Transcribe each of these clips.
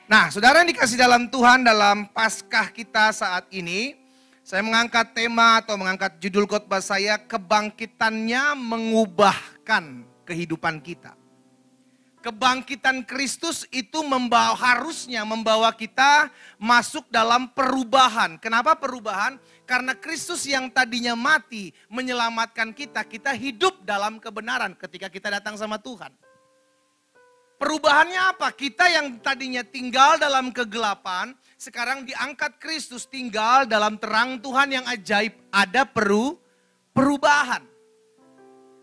Nah, saudara yang dikasih dalam Tuhan, dalam Paskah kita saat ini, saya mengangkat tema atau mengangkat judul khotbah saya, kebangkitannya mengubahkan kehidupan kita. Kebangkitan Kristus itu harusnya membawa kita masuk dalam perubahan. Kenapa perubahan? Karena Kristus yang tadinya mati menyelamatkan kita, kita hidup dalam kebenaran ketika kita datang sama Tuhan. Perubahannya apa? Kita yang tadinya tinggal dalam kegelapan, sekarang diangkat Kristus tinggal dalam terang Tuhan yang ajaib. Ada perubahan.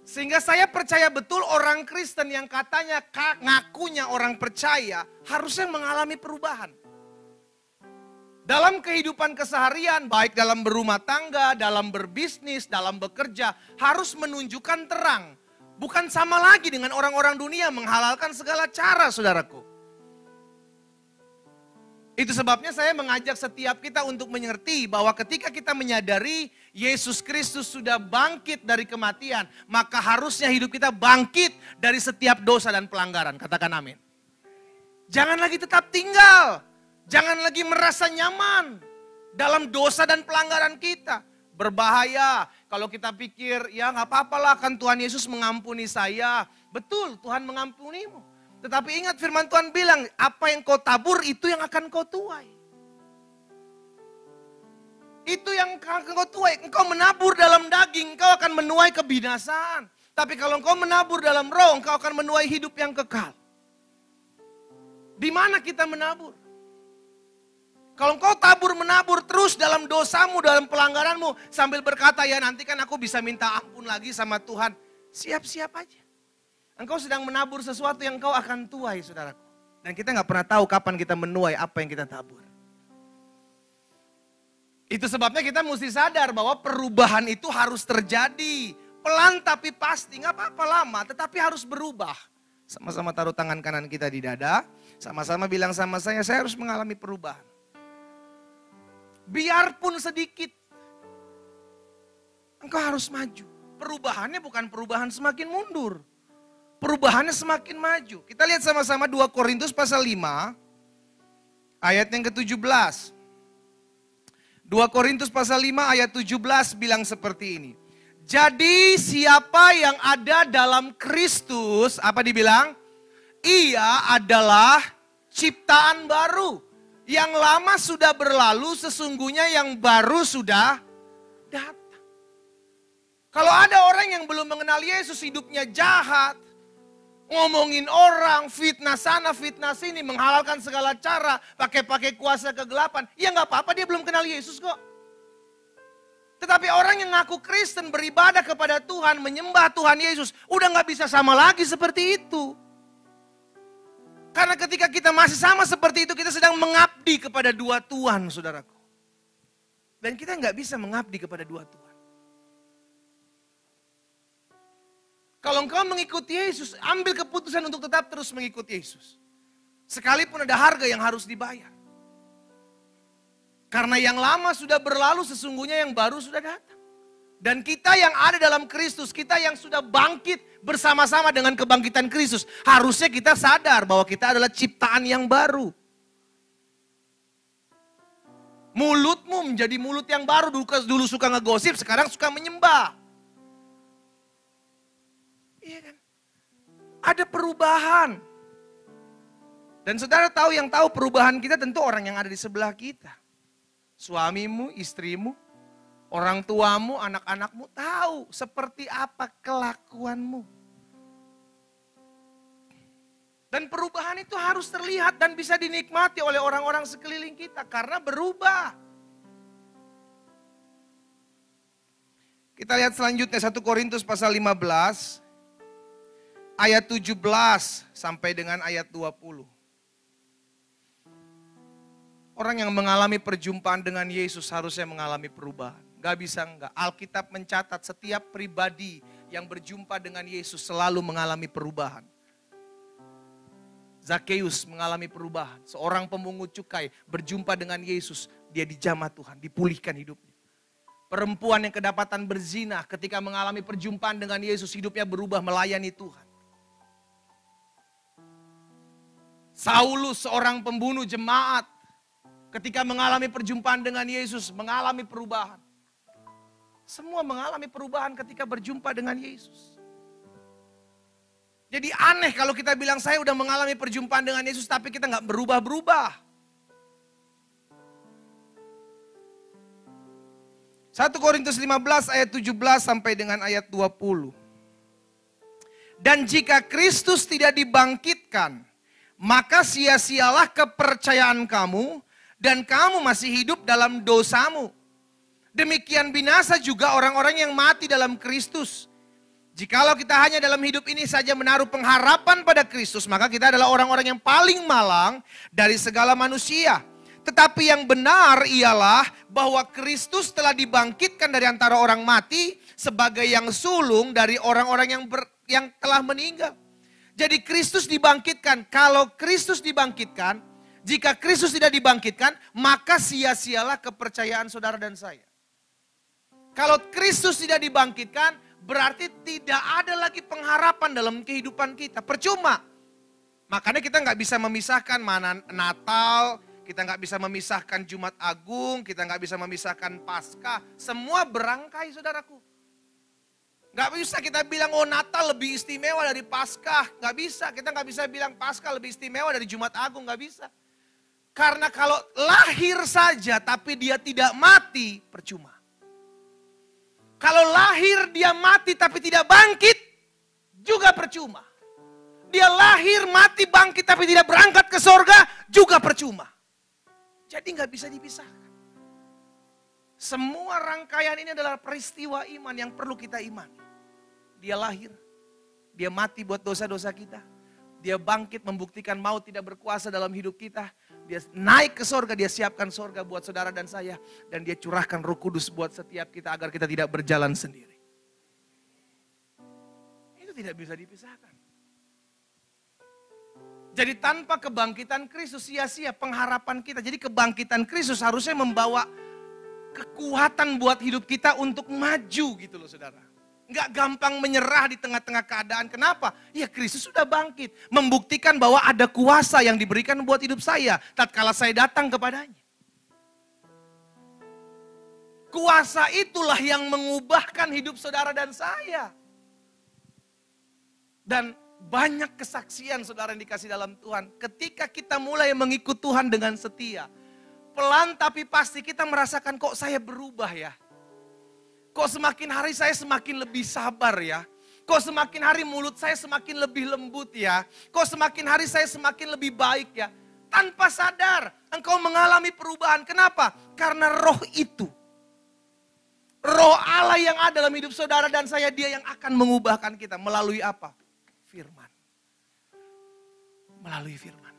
Sehingga saya percaya betul orang Kristen yang katanya ngakunya orang percaya harusnya mengalami perubahan. Dalam kehidupan keseharian, baik dalam berumah tangga, dalam berbisnis, dalam bekerja, harus menunjukkan terang. Bukan sama lagi dengan orang-orang dunia menghalalkan segala cara, saudaraku. Itu sebabnya saya mengajak setiap kita untuk mengerti bahwa ketika kita menyadari Yesus Kristus sudah bangkit dari kematian, maka harusnya hidup kita bangkit dari setiap dosa dan pelanggaran. Katakan amin. Jangan lagi tetap tinggal, jangan lagi merasa nyaman dalam dosa dan pelanggaran kita. Berbahaya kalau kita pikir ya gak apa-apalah kan Tuhan Yesus mengampuni saya. Betul, Tuhan mengampunimu. Tetapi ingat firman Tuhan bilang, apa yang kau tabur itu yang akan kau tuai. Itu yang akan kau tuai. Engkau menabur dalam daging, engkau akan menuai kebinasaan. Tapi kalau engkau menabur dalam roh, engkau akan menuai hidup yang kekal. Di mana kita menabur? Kalau engkau menabur terus dalam dosamu, dalam pelanggaranmu, sambil berkata, ya nanti kan aku bisa minta ampun lagi sama Tuhan. Siap-siap aja. Engkau sedang menabur sesuatu yang engkau akan tuai, saudaraku. Dan kita gak pernah tahu kapan kita menuai apa yang kita tabur. Itu sebabnya kita mesti sadar bahwa perubahan itu harus terjadi. Pelan tapi pasti, gak apa-apa lama, tetapi harus berubah. Sama-sama taruh tangan kanan kita di dada, sama-sama bilang sama saya harus mengalami perubahan. Biarpun sedikit, engkau harus maju. Perubahannya bukan perubahan semakin mundur. Perubahannya semakin maju. Kita lihat sama-sama 2 Korintus pasal 5 ayat yang ke-17. 2 Korintus pasal 5 ayat 17 bilang seperti ini. Jadi siapa yang ada dalam Kristus, apa dibilang? Ia adalah ciptaan baru. Yang lama sudah berlalu, sesungguhnya yang baru sudah datang. Kalau ada orang yang belum mengenal Yesus, hidupnya jahat, ngomongin orang, fitnah sana, fitnah sini, menghalalkan segala cara, pakai kuasa kegelapan. Ya gak apa-apa, dia belum kenal Yesus kok. Tetapi orang yang ngaku Kristen, beribadah kepada Tuhan, menyembah Tuhan Yesus, udah gak bisa sama lagi seperti itu. Karena ketika kita masih sama seperti itu, kita sedang mengabdi kepada dua Tuhan, saudaraku. Dan kita gak bisa mengabdi kepada dua Tuhan. Kalau engkau mengikuti Yesus, ambil keputusan untuk tetap terus mengikuti Yesus. Sekalipun ada harga yang harus dibayar. Karena yang lama sudah berlalu, sesungguhnya yang baru sudah datang. Dan kita yang ada dalam Kristus, kita yang sudah bangkit bersama-sama dengan kebangkitan Kristus, harusnya kita sadar bahwa kita adalah ciptaan yang baru. Mulutmu menjadi mulut yang baru, dulu suka ngegosip, sekarang suka menyembah. Iya kan? Ada perubahan. Dan saudara tahu yang tahu perubahan kita tentu orang yang ada di sebelah kita. Suamimu, istrimu, orang tuamu, anak-anakmu tahu seperti apa kelakuanmu. Dan perubahan itu harus terlihat dan bisa dinikmati oleh orang-orang sekeliling kita karena berubah. Kita lihat selanjutnya 1 Korintus pasal 15. Ayat 17 sampai dengan ayat 20. Orang yang mengalami perjumpaan dengan Yesus harusnya mengalami perubahan. Gak bisa enggak. Alkitab mencatat setiap pribadi yang berjumpa dengan Yesus selalu mengalami perubahan. Zakheus mengalami perubahan. Seorang pemungut cukai berjumpa dengan Yesus. Dia dijamah Tuhan, dipulihkan hidupnya. Perempuan yang kedapatan berzina ketika mengalami perjumpaan dengan Yesus, hidupnya berubah melayani Tuhan. Saulus seorang pembunuh jemaat. Ketika mengalami perjumpaan dengan Yesus, mengalami perubahan. Semua mengalami perubahan ketika berjumpa dengan Yesus. Jadi aneh kalau kita bilang saya udah mengalami perjumpaan dengan Yesus tapi kita nggak berubah-berubah. 1 Korintus 15 ayat 17 sampai dengan ayat 20. Dan jika Kristus tidak dibangkitkan, maka sia-sialah kepercayaan kamu dan kamu masih hidup dalam dosamu. Demikian binasa juga orang-orang yang mati dalam Kristus. Jikalau kita hanya dalam hidup ini saja menaruh pengharapan pada Kristus, maka kita adalah orang-orang yang paling malang dari segala manusia. Tetapi yang benar ialah bahwa Kristus telah dibangkitkan dari antara orang mati sebagai yang sulung dari orang-orang yang telah meninggal. Jadi Kristus dibangkitkan. Kalau Kristus dibangkitkan, jika Kristus tidak dibangkitkan, maka sia-sialah kepercayaan saudara dan saya. Kalau Kristus tidak dibangkitkan, berarti tidak ada lagi pengharapan dalam kehidupan kita. Percuma. Makanya kita nggak bisa memisahkan mana Natal, kita nggak bisa memisahkan Jumat Agung, kita nggak bisa memisahkan Paskah. Semua berangkai saudaraku. Nggak bisa kita bilang oh Natal lebih istimewa dari Paskah. Nggak bisa, kita nggak bisa bilang Paskah lebih istimewa dari Jumat Agung, nggak bisa. Karena kalau lahir saja tapi dia tidak mati, percuma. Kalau lahir dia mati tapi tidak bangkit, juga percuma. Dia lahir mati bangkit tapi tidak berangkat ke sorga, juga percuma. Jadi nggak bisa dipisahkan. Semua rangkaian ini adalah peristiwa iman yang perlu kita imani. Dia lahir, dia mati buat dosa-dosa kita. Dia bangkit membuktikan maut tidak berkuasa dalam hidup kita. Dia naik ke sorga, dia siapkan sorga buat saudara dan saya. Dan dia curahkan Roh Kudus buat setiap kita agar kita tidak berjalan sendiri. Itu tidak bisa dipisahkan. Jadi tanpa kebangkitan Kristus sia-sia pengharapan kita. Jadi kebangkitan Kristus harusnya membawa kekuatan buat hidup kita untuk maju gitu loh saudara. Nggak gampang menyerah di tengah-tengah keadaan. Kenapa? Ya Kristus sudah bangkit. Membuktikan bahwa ada kuasa yang diberikan buat hidup saya. Tatkala saya datang kepadanya. Kuasa itulah yang mengubahkan hidup saudara dan saya. Dan banyak kesaksian saudara yang dikasih dalam Tuhan. Ketika kita mulai mengikut Tuhan dengan setia. Pelan tapi pasti kita merasakan kok saya berubah ya. Kok semakin hari saya semakin lebih sabar ya. Kok semakin hari mulut saya semakin lebih lembut ya. Kok semakin hari saya semakin lebih baik ya. Tanpa sadar engkau mengalami perubahan. Kenapa? Karena roh itu. Roh Allah yang ada dalam hidup saudara dan saya, dia yang akan mengubahkan kita. Melalui apa? Firman. Melalui firman.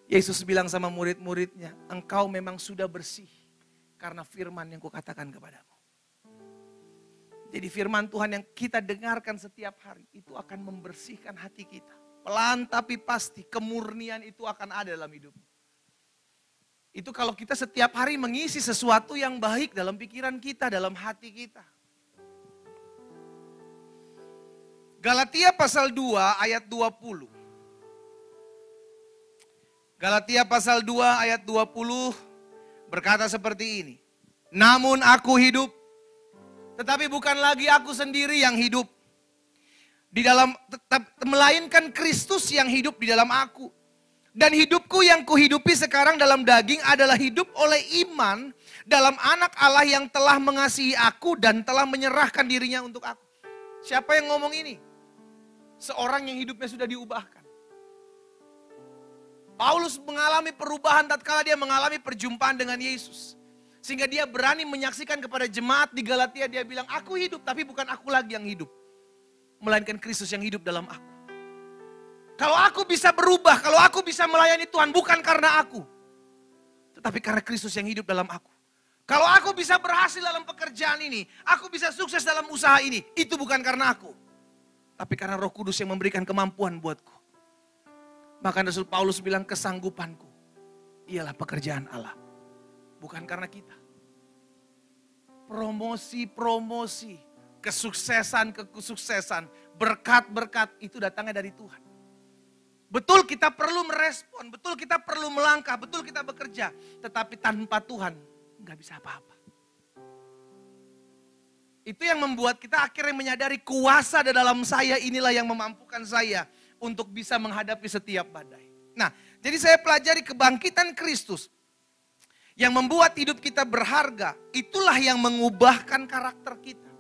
Yesus bilang sama murid-muridnya, engkau memang sudah bersih. Karena firman yang kukatakan kepadamu. Jadi firman Tuhan yang kita dengarkan setiap hari itu akan membersihkan hati kita. Pelan tapi pasti kemurnian itu akan ada dalam hidupmu. Itu kalau kita setiap hari mengisi sesuatu yang baik dalam pikiran kita, dalam hati kita. Galatia pasal 2 ayat 20. Galatia pasal 2 ayat 20 berkata seperti ini. Namun aku hidup, tetapi bukan lagi aku sendiri yang hidup. Melainkan Kristus yang hidup di dalam aku. Dan hidupku yang kuhidupi sekarang dalam daging adalah hidup oleh iman dalam anak Allah yang telah mengasihi aku dan telah menyerahkan dirinya untuk aku. Siapa yang ngomong ini? Seorang yang hidupnya sudah diubahkan. Paulus mengalami perubahan tatkala dia mengalami perjumpaan dengan Yesus. Sehingga dia berani menyaksikan kepada jemaat di Galatia, dia bilang, aku hidup tapi bukan aku lagi yang hidup. Melainkan Kristus yang hidup dalam aku. Kalau aku bisa berubah, kalau aku bisa melayani Tuhan bukan karena aku. Tetapi karena Kristus yang hidup dalam aku. Kalau aku bisa berhasil dalam pekerjaan ini, aku bisa sukses dalam usaha ini, itu bukan karena aku. Tapi karena Roh Kudus yang memberikan kemampuan buatku. Maka Rasul Paulus bilang kesanggupanku ialah pekerjaan Allah. Bukan karena kita. Promosi-promosi, kesuksesan-kesuksesan, berkat-berkat itu datangnya dari Tuhan. Betul kita perlu merespon, betul kita perlu melangkah, betul kita bekerja. Tetapi tanpa Tuhan nggak bisa apa-apa. Itu yang membuat kita akhirnya menyadari kuasa di dalam saya inilah yang memampukan saya untuk bisa menghadapi setiap badai. Nah, jadi saya pelajari kebangkitan Kristus yang membuat hidup kita berharga. Itulah yang mengubahkan karakter kita.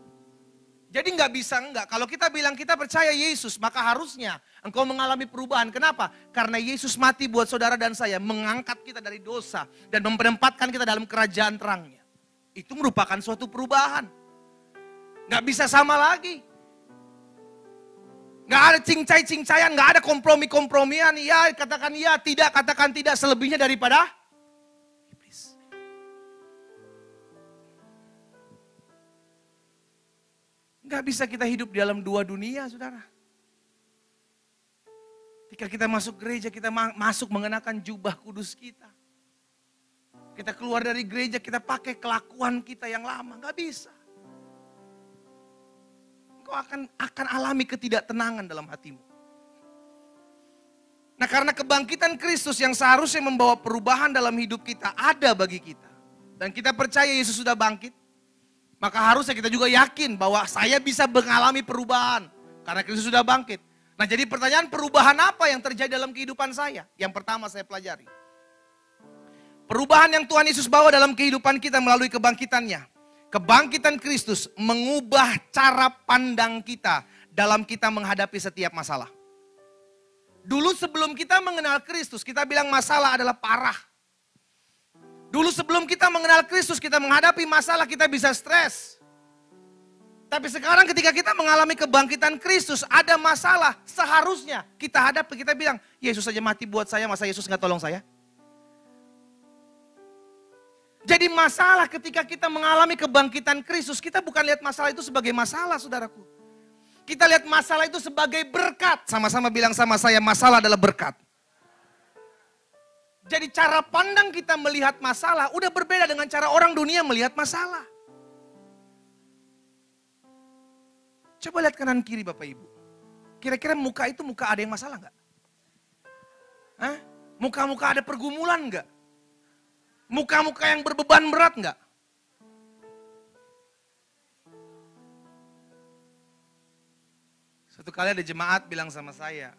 Jadi nggak bisa enggak. Kalau kita bilang kita percaya Yesus, maka harusnya engkau mengalami perubahan. Kenapa? Karena Yesus mati buat saudara dan saya, mengangkat kita dari dosa dan menempatkan kita dalam kerajaan terangnya. Itu merupakan suatu perubahan. Nggak bisa sama lagi. Nggak ada cincai-cincayan, nggak ada kompromi-kompromian. Ya katakan ya, tidak katakan tidak, selebihnya daripada iblis. Nggak bisa kita hidup di dalam dua dunia, saudara. Ketika kita masuk gereja, kita masuk mengenakan jubah kudus kita. Kita keluar dari gereja, kita pakai kelakuan kita yang lama. Nggak bisa. Kau akan alami ketidaktenangan dalam hatimu. Nah, karena kebangkitan Kristus yang seharusnya membawa perubahan dalam hidup kita ada bagi kita. Dan kita percaya Yesus sudah bangkit. Maka harusnya kita juga yakin bahwa saya bisa mengalami perubahan. Karena Kristus sudah bangkit. Nah, jadi pertanyaan, perubahan apa yang terjadi dalam kehidupan saya? Yang pertama saya pelajari. Perubahan yang Tuhan Yesus bawa dalam kehidupan kita melalui kebangkitannya. Kebangkitan Kristus mengubah cara pandang kita dalam kita menghadapi setiap masalah. Dulu sebelum kita mengenal Kristus, kita bilang masalah adalah parah. Dulu sebelum kita mengenal Kristus, kita menghadapi masalah, kita bisa stres. Tapi sekarang ketika kita mengalami kebangkitan Kristus, ada masalah, seharusnya kita hadapi, kita bilang, Yesus saja mati buat saya, masa Yesus nggak tolong saya? Jadi masalah ketika kita mengalami kebangkitan Kristus, kita bukan lihat masalah itu sebagai masalah, saudaraku. Kita lihat masalah itu sebagai berkat. Sama-sama bilang sama saya, masalah adalah berkat. Jadi cara pandang kita melihat masalah udah berbeda dengan cara orang dunia melihat masalah. Coba lihat kanan kiri Bapak Ibu. Kira-kira muka itu muka ada yang masalah nggak? Hah? Muka-muka ada pergumulan nggak? Muka-muka yang berbeban berat enggak? Suatu kali ada jemaat bilang sama saya,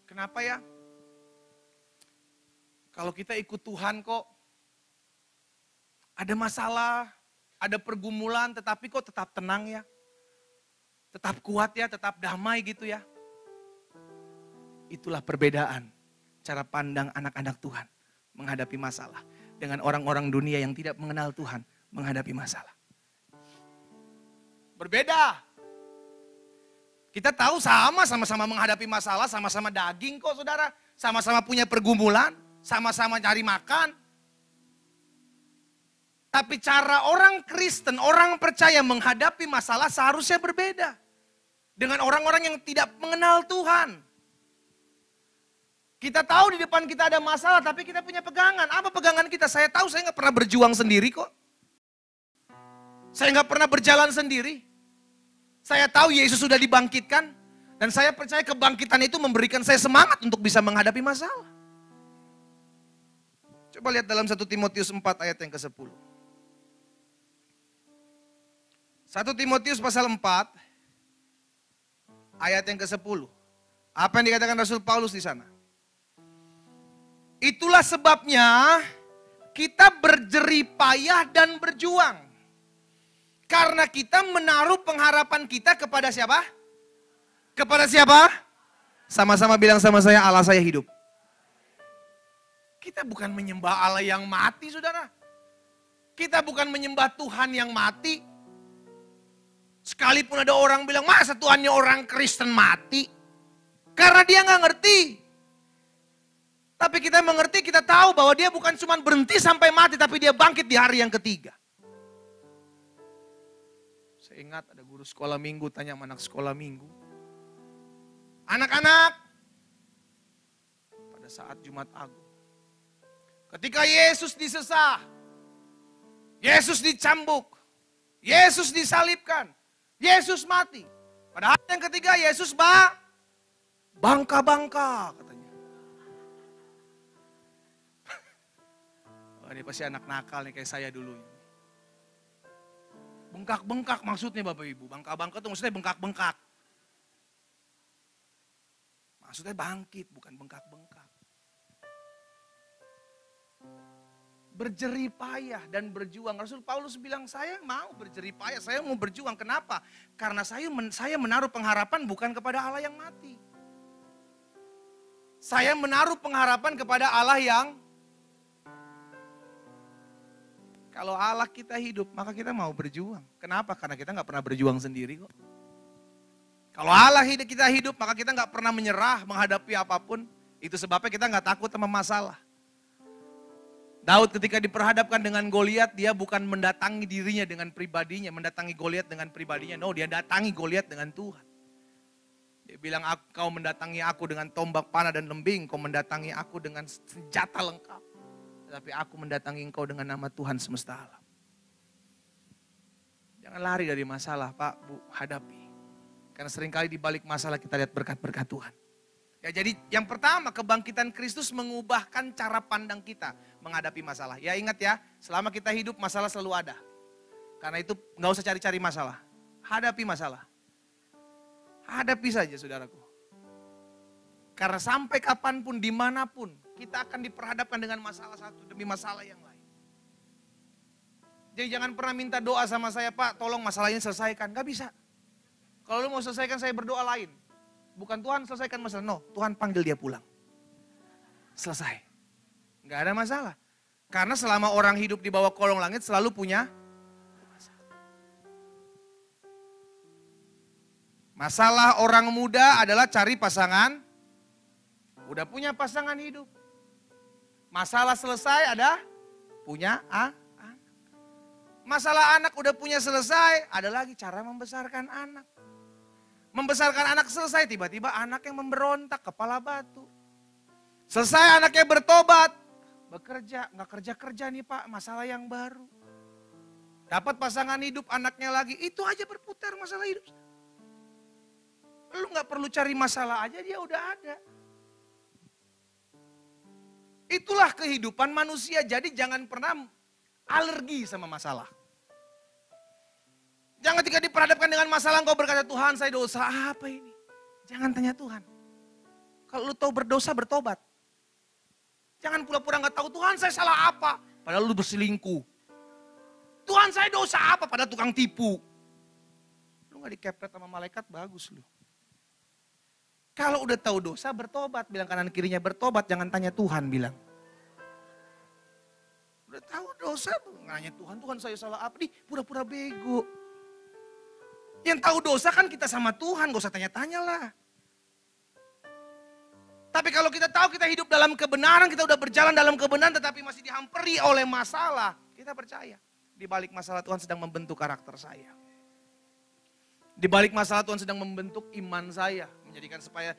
kenapa ya? Kalau kita ikut Tuhan kok ada masalah, ada pergumulan, tetapi kok tetap tenang ya? Tetap kuat ya, tetap damai gitu ya? Itulah perbedaan cara pandang anak-anak Tuhan menghadapi masalah. Dengan orang-orang dunia yang tidak mengenal Tuhan menghadapi masalah. Berbeda. Kita tahu sama-sama menghadapi masalah, sama-sama daging kok saudara. Sama-sama punya pergumulan, sama-sama cari makan. Tapi cara orang Kristen, orang percaya menghadapi masalah seharusnya berbeda. Dengan orang-orang yang tidak mengenal Tuhan. Kita tahu di depan kita ada masalah, tapi kita punya pegangan. Apa pegangan kita? Saya tahu saya nggak pernah berjuang sendiri kok. Saya nggak pernah berjalan sendiri. Saya tahu Yesus sudah dibangkitkan. Dan saya percaya kebangkitan itu memberikan saya semangat untuk bisa menghadapi masalah. Coba lihat dalam 1 Timotius 4 ayat yang ke-10. 1 Timotius pasal 4 ayat yang ke-10. Apa yang dikatakan Rasul Paulus di sana? Itulah sebabnya kita berjerih payah dan berjuang. Karena kita menaruh pengharapan kita kepada siapa? Kepada siapa? Sama-sama bilang sama saya, Allah saya hidup. Kita bukan menyembah Allah yang mati, saudara. Kita bukan menyembah Tuhan yang mati. Sekalipun ada orang bilang, masa Tuhannya orang Kristen mati? Karena dia nggak ngerti. Tapi kita mengerti, kita tahu bahwa dia bukan cuma berhenti sampai mati, tapi dia bangkit di hari yang ketiga. Saya ingat ada guru sekolah minggu tanya sama anak sekolah minggu. Anak-anak, pada saat Jumat Agung, ketika Yesus disesah, Yesus dicambuk, Yesus disalibkan, Yesus mati. Pada hari yang ketiga Yesus bangka-bangka katanya. Wah, dia pasti anak nakal nih kayak saya dulu. Bengkak-bengkak maksudnya Bapak Ibu. Bangka-bangka itu maksudnya bengkak-bengkak. Maksudnya bangkit, bukan bengkak-bengkak. Berjerih payah dan berjuang. Rasul Paulus bilang, saya mau berjerih payah, saya mau berjuang. Kenapa? Karena saya menaruh pengharapan bukan kepada Allah yang mati. Saya menaruh pengharapan kepada Allah yang, kalau Allah kita hidup, maka kita mau berjuang. Kenapa? Karena kita gak pernah berjuang sendiri kok. Kalau Allah kita hidup, maka kita gak pernah menyerah menghadapi apapun. Itu sebabnya kita gak takut sama masalah. Daud ketika diperhadapkan dengan Goliat, dia bukan mendatangi dirinya dengan pribadinya, mendatangi Goliat dengan pribadinya. No, dia datangi Goliat dengan Tuhan. Dia bilang, kau mendatangi aku dengan tombak panah dan lembing, kau mendatangi aku dengan senjata lengkap. Tetapi aku mendatangi engkau dengan nama Tuhan semesta alam. Jangan lari dari masalah, Pak, Bu, hadapi. Karena seringkali di balik masalah kita lihat berkat-berkat Tuhan. Ya, jadi yang pertama, kebangkitan Kristus mengubahkan cara pandang kita menghadapi masalah. Ya ingat ya, selama kita hidup masalah selalu ada. Karena itu gak usah cari-cari masalah. Hadapi masalah. Hadapi saja saudaraku. Karena sampai kapanpun, dimanapun, kita akan diperhadapkan dengan masalah satu demi masalah yang lain. Jadi jangan pernah minta doa sama saya, Pak, tolong masalah ini selesaikan. Gak bisa. Kalau lu mau selesaikan, saya berdoa lain. Bukan Tuhan selesaikan masalah, no, Tuhan panggil dia pulang. Selesai. Gak ada masalah. Karena selama orang hidup di bawah kolong langit selalu punya masalah. Masalah orang muda adalah cari pasangan. Udah punya pasangan hidup. Masalah selesai ada punya anak. Masalah anak udah punya selesai, ada lagi cara membesarkan anak. Membesarkan anak selesai, tiba-tiba anak yang memberontak, kepala batu. Selesai anaknya bertobat, bekerja, nggak kerja-kerja nih Pak, masalah yang baru. Dapat pasangan hidup, anaknya lagi, itu aja berputar masalah hidup. Lu nggak perlu cari masalah aja, dia udah ada. Itulah kehidupan manusia, jadi jangan pernah alergi sama masalah. Jangan ketika diperhadapkan dengan masalah engkau berkata, Tuhan saya dosa apa ini? Jangan tanya Tuhan. Kalau lu tahu berdosa, bertobat. Jangan pura-pura gak tahu, Tuhan saya salah apa? Padahal lu berselingkuh. Tuhan saya dosa apa? Padahal tukang tipu. Lu gak dikepret sama malaikat, bagus lu. Kalau udah tahu dosa, bertobat. Bilang kanan kirinya bertobat, jangan tanya Tuhan, bilang. Udah tahu dosa, nanya Tuhan, Tuhan saya salah apa? Nih pura-pura bego. Yang tahu dosa kan kita sama Tuhan, gak usah tanya-tanya lah. Tapi kalau kita tahu kita hidup dalam kebenaran, kita udah berjalan dalam kebenaran tetapi masih dihampiri oleh masalah. Kita percaya, di balik masalah Tuhan sedang membentuk karakter saya. Di balik masalah Tuhan sedang membentuk iman saya. Menjadikan supaya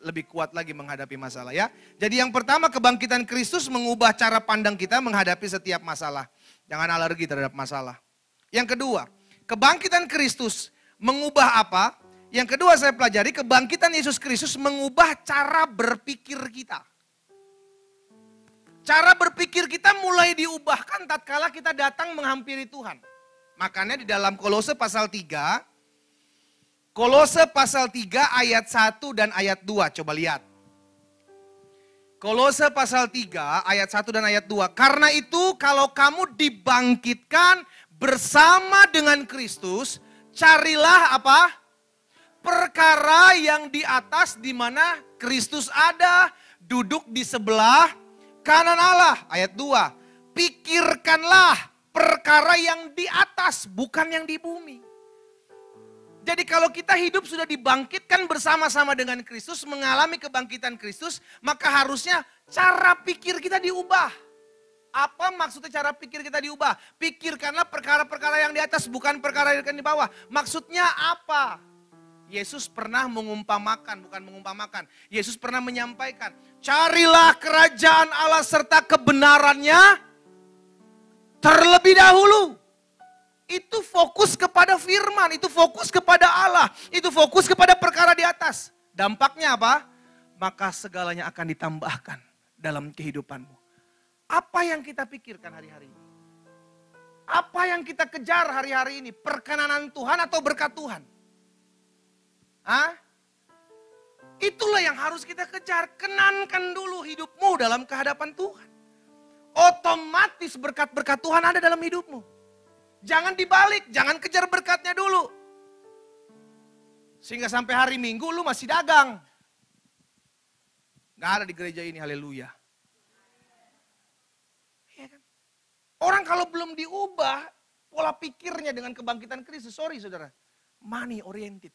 lebih kuat lagi menghadapi masalah ya. Jadi yang pertama, kebangkitan Kristus mengubah cara pandang kita menghadapi setiap masalah. Jangan alergi terhadap masalah. Yang kedua, kebangkitan Kristus mengubah apa? Yang kedua saya pelajari, kebangkitan Yesus Kristus mengubah cara berpikir kita. Cara berpikir kita mulai diubahkan tatkala kita datang menghampiri Tuhan. Makanya di dalam Kolose pasal 3, Kolose pasal 3 ayat 1 dan ayat 2, coba lihat. Kolose pasal 3 ayat 1 dan ayat 2. Karena itu kalau kamu dibangkitkan bersama dengan Kristus, carilah apa? Perkara yang di atas di mana Kristus ada, duduk di sebelah kanan Allah. Ayat 2. Pikirkanlah perkara yang di atas, bukan yang di bumi. Jadi kalau kita hidup sudah dibangkitkan bersama-sama dengan Kristus, mengalami kebangkitan Kristus, maka harusnya cara pikir kita diubah. Apa maksudnya cara pikir kita diubah? Pikirkanlah perkara-perkara yang di atas, bukan perkara yang di bawah. Maksudnya apa? Yesus pernah mengumpamakan, bukan mengumpamakan. Yesus pernah menyampaikan, carilah kerajaan Allah serta kebenarannya terlebih dahulu. Itu fokus kepada firman, itu fokus kepada Allah, itu fokus kepada perkara di atas. Dampaknya apa? Maka segalanya akan ditambahkan dalam kehidupanmu. Apa Apa yang kita pikirkan hari-hari ini? Apa yang kita kejar hari-hari ini? Perkenanan Tuhan atau berkat Tuhan? Hah? Itulah yang harus kita kejar. Kenankan dulu hidupmu dalam kehadapan Tuhan. Otomatis berkat-berkat Tuhan ada dalam hidupmu. Jangan dibalik, jangan kejar berkatnya dulu. Sehingga sampai hari Minggu lu masih dagang. Gak ada di gereja ini, haleluya. Ya kan? Orang kalau belum diubah pola pikirnya dengan kebangkitan Kristus, sorry saudara, money oriented.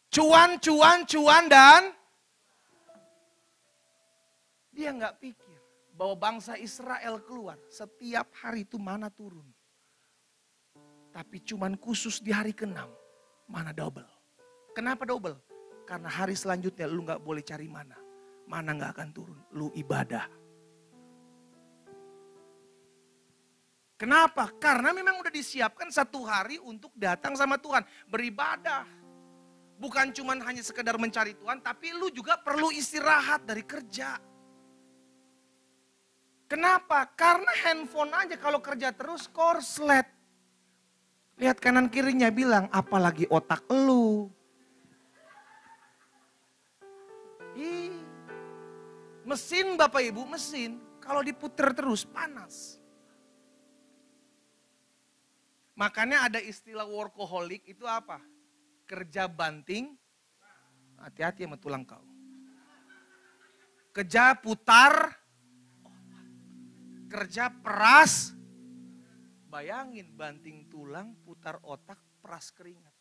Cuan, cuan, cuan dan dia nggak pikir bahwa bangsa Israel keluar setiap hari itu mana turun. Tapi cuman khusus di hari ke-6 mana double. Kenapa double? Karena hari selanjutnya lu nggak boleh cari mana. Mana nggak akan turun, lu ibadah. Kenapa? Karena memang udah disiapkan satu hari untuk datang sama Tuhan. Beribadah. Bukan cuma hanya sekedar mencari Tuhan, tapi lu juga perlu istirahat dari kerja. Kenapa? Karena handphone aja kalau kerja terus korslet. Lihat kanan kirinya bilang, apalagi otak lu. Mesin Bapak Ibu, mesin kalau diputer terus panas. Makanya ada istilah workaholic itu apa? Kerja banting, hati-hati sama tulang kau. Kerja putar, kerja peras. Bayangin banting tulang, putar otak, peras keringat.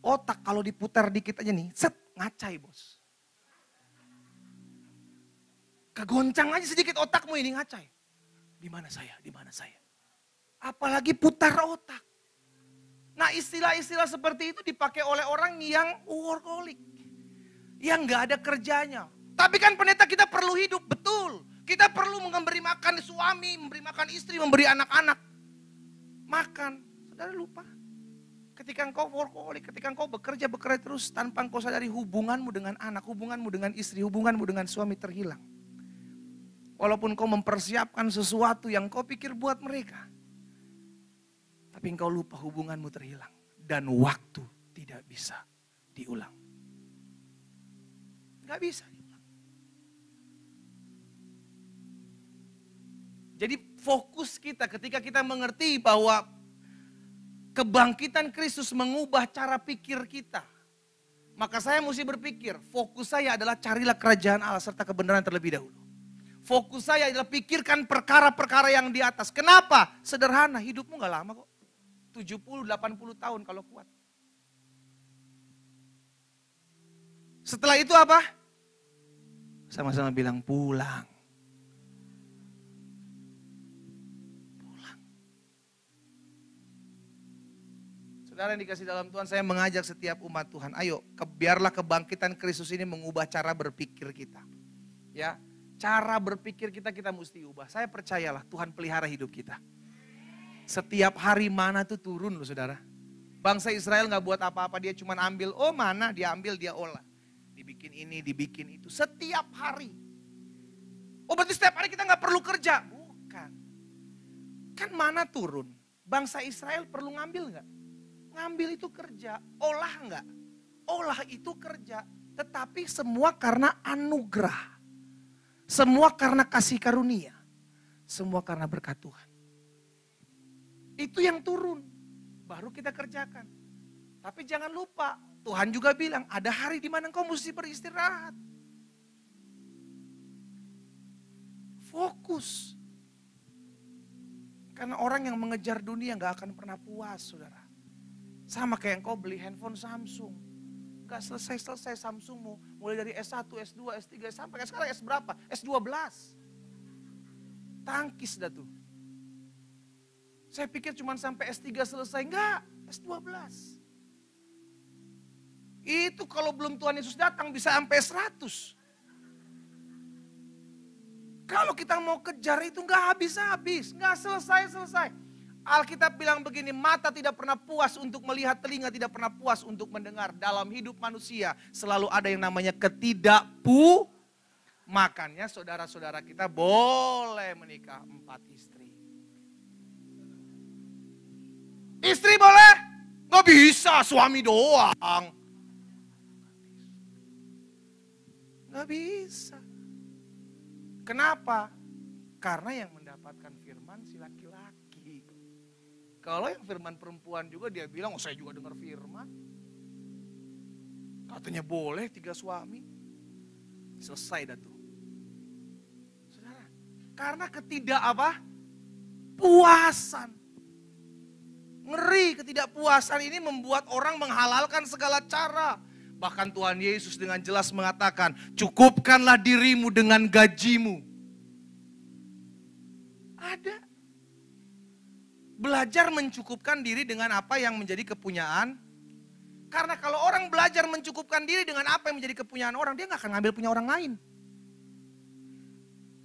Otak kalau diputar dikit aja nih, set, ngacai bos. Kegoncang aja sedikit otakmu ini ngacai. Di mana saya? Di mana saya? Apalagi putar otak. Nah istilah-istilah seperti itu dipakai oleh orang yang workaholic. Yang gak ada kerjanya. Tapi kan pendeta kita perlu hidup, betul. Kita perlu memberi makan suami, memberi makan istri, memberi anak-anak. Makan, saudara lupa. Ketika engkau workaholic, ketika engkau bekerja terus tanpa engkau sadari hubunganmu dengan anak, hubunganmu dengan istri, hubunganmu dengan suami terhilang. Walaupun kau mempersiapkan sesuatu yang kau pikir buat mereka. Tapi engkau lupa hubunganmu terhilang. Dan waktu tidak bisa diulang. Gak bisa diulang. Jadi fokus kita ketika kita mengerti bahwa kebangkitan Kristus mengubah cara pikir kita. Maka saya mesti berpikir, fokus saya adalah carilah kerajaan Allah serta kebenaran terlebih dahulu. Fokus saya adalah pikirkan perkara-perkara yang di atas. Kenapa? Sederhana, hidupmu gak lama kok. 70-80 tahun kalau kuat. Setelah itu apa? Sama-sama bilang pulang. Pulang. Saudara yang dikasih dalam Tuhan, saya mengajak setiap umat Tuhan. Ayo, biarlah kebangkitan Kristus ini mengubah cara berpikir kita. Ya. Cara berpikir kita mesti ubah. Saya percayalah Tuhan pelihara hidup kita. Setiap hari mana tuh turun loh saudara. Bangsa Israel gak buat apa-apa, dia cuma ambil, oh mana dia ambil, dia olah. Dibikin ini, dibikin itu. Setiap hari. Oh berarti setiap hari kita gak perlu kerja? Bukan. Kan mana turun. Bangsa Israel perlu ngambil gak? Ngambil itu kerja. Olah gak? Olah itu kerja. Tetapi semua karena anugerah. Semua karena kasih karunia. Semua karena berkat Tuhan. Itu yang turun. Baru kita kerjakan. Tapi jangan lupa. Tuhan juga bilang ada hari di mana engkau mesti beristirahat. Fokus. Karena orang yang mengejar dunia gak akan pernah puas saudara. Sama kayak engkau beli handphone Samsung. Gak selesai-selesai Samsungmu. Mulai dari S1, S2, S3, sampai sekarang S berapa? S12. Tangkis dah tuh. Saya pikir cuma sampai S3 selesai. Enggak, S12. Itu kalau belum Tuhan Yesus datang bisa sampai 100. Kalau kita mau kejar itu enggak habis-habis. Enggak selesai-selesai. Alkitab bilang begini, mata tidak pernah puas untuk melihat, telinga tidak pernah puas untuk mendengar. Dalam hidup manusia selalu ada yang namanya ketidakpuasan. Makanya saudara-saudara kita boleh menikah 4 istri. Istri boleh? Gak bisa, suami doang. Gak bisa. Kenapa? Karena yang mendapatkan firman si laki-laki. Kalau yang firman perempuan juga dia bilang, oh saya juga dengar firman. Katanya boleh 3 suami. Selesai dah tuh. Saudara, karena puasan. Ngeri, ketidakpuasan ini membuat orang menghalalkan segala cara. Bahkan Tuhan Yesus dengan jelas mengatakan, cukupkanlah dirimu dengan gajimu. Ada. Belajar mencukupkan diri dengan apa yang menjadi kepunyaan. Karena kalau orang belajar mencukupkan diri dengan apa yang menjadi kepunyaan orang, dia gak akan ngambil punya orang lain.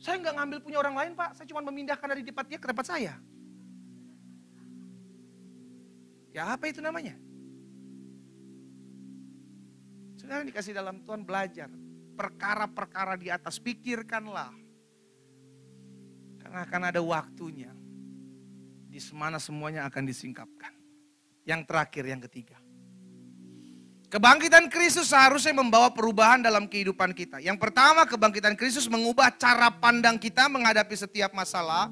Saya gak ngambil punya orang lain, Pak. Saya cuma memindahkan dari tempat dia ke tempat saya. Ya apa itu namanya? Saudara dikasih dalam Tuhan belajar. Perkara-perkara di atas pikirkanlah. Karena akan ada waktunya. Di mana semuanya akan disingkapkan. Yang terakhir, yang ketiga. Kebangkitan Kristus seharusnya membawa perubahan dalam kehidupan kita. Yang pertama, kebangkitan Kristus mengubah cara pandang kita menghadapi setiap masalah.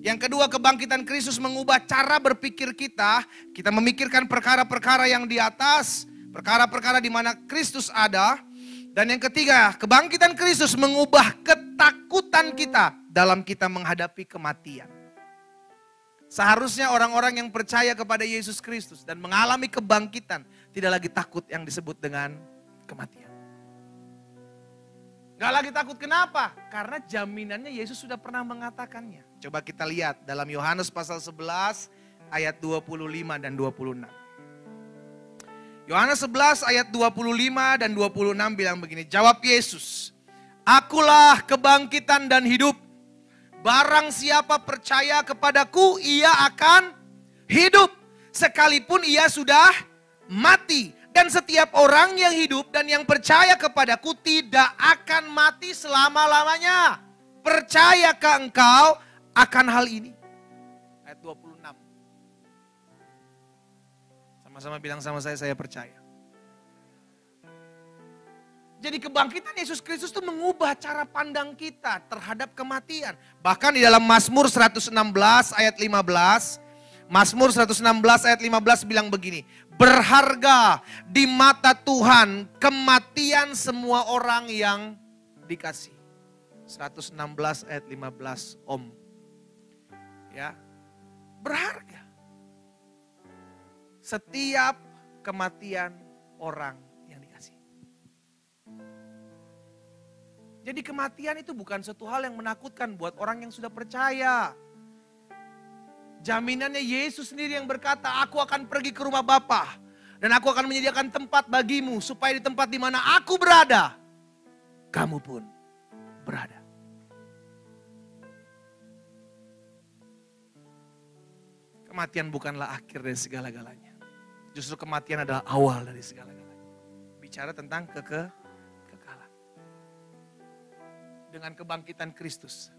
Yang kedua, kebangkitan Kristus mengubah cara berpikir kita. Kita memikirkan perkara-perkara yang di atas, perkara-perkara di mana Kristus ada. Dan yang ketiga, kebangkitan Kristus mengubah ketakutan kita dalam kita menghadapi kematian. Seharusnya orang-orang yang percaya kepada Yesus Kristus dan mengalami kebangkitan tidak lagi takut yang disebut dengan kematian. Gak lagi takut, kenapa? Karena jaminannya Yesus sudah pernah mengatakannya. Coba kita lihat dalam Yohanes pasal 11 ayat 25 dan 26. Yohanes 11 ayat 25 dan 26 bilang begini, jawab Yesus, akulah kebangkitan dan hidup. Barang siapa percaya kepadaku, ia akan hidup. Sekalipun ia sudah mati. Dan setiap orang yang hidup dan yang percaya kepadaku tidak akan mati selama-lamanya. Percayakah engkau akan hal ini? Ayat 26. Sama-sama bilang sama saya percaya. Jadi kebangkitan Yesus Kristus itu mengubah cara pandang kita terhadap kematian. Bahkan di dalam Mazmur 116 ayat 15. Mazmur 116 ayat 15 bilang begini. Berharga di mata Tuhan kematian semua orang yang dikasih. 116 ayat 15 Om. Ya. Berharga. Setiap kematian orang yang dikasih. Jadi kematian itu bukan suatu hal yang menakutkan buat orang yang sudah percaya. Jaminannya Yesus sendiri yang berkata, aku akan pergi ke rumah Bapa dan aku akan menyediakan tempat bagimu supaya di tempat di mana aku berada, kamu pun berada. Kematian bukanlah akhir dari segala-galanya. Justru kematian adalah awal dari segala-galanya. Bicara tentang kekekalan. Dengan kebangkitan Kristus,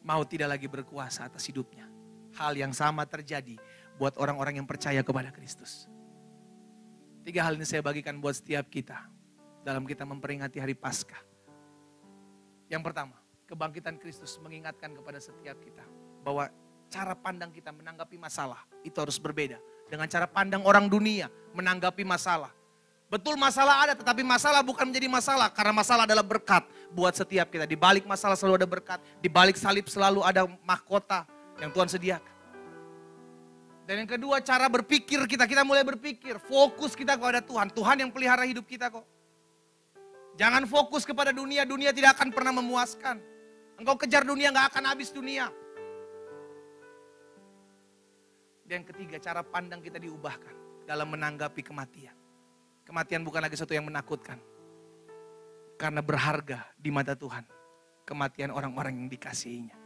maut tidak lagi berkuasa atas hidupnya. Hal yang sama terjadi buat orang-orang yang percaya kepada Kristus. 3 hal ini saya bagikan buat setiap kita dalam kita memperingati hari Paskah. Yang pertama, kebangkitan Kristus mengingatkan kepada setiap kita bahwa cara pandang kita menanggapi masalah itu harus berbeda dengan cara pandang orang dunia menanggapi masalah. Betul masalah ada, tetapi masalah bukan menjadi masalah karena masalah adalah berkat buat setiap kita. Di balik masalah selalu ada berkat, di balik salib selalu ada mahkota yang Tuhan sediakan. Dan yang kedua, cara berpikir kita mulai berpikir, fokus kita kepada Tuhan. Tuhan yang pelihara hidup kita kok. Jangan fokus kepada dunia, dunia tidak akan pernah memuaskan. Engkau kejar dunia, gak akan habis dunia. Dan yang ketiga, cara pandang kita diubahkan dalam menanggapi kematian. Kematian bukan lagi sesuatu yang menakutkan. Karena berharga di mata Tuhan. Kematian orang-orang yang dikasihinya.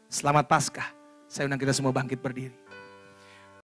Selamat Paskah. Saya undang kita semua bangkit berdiri.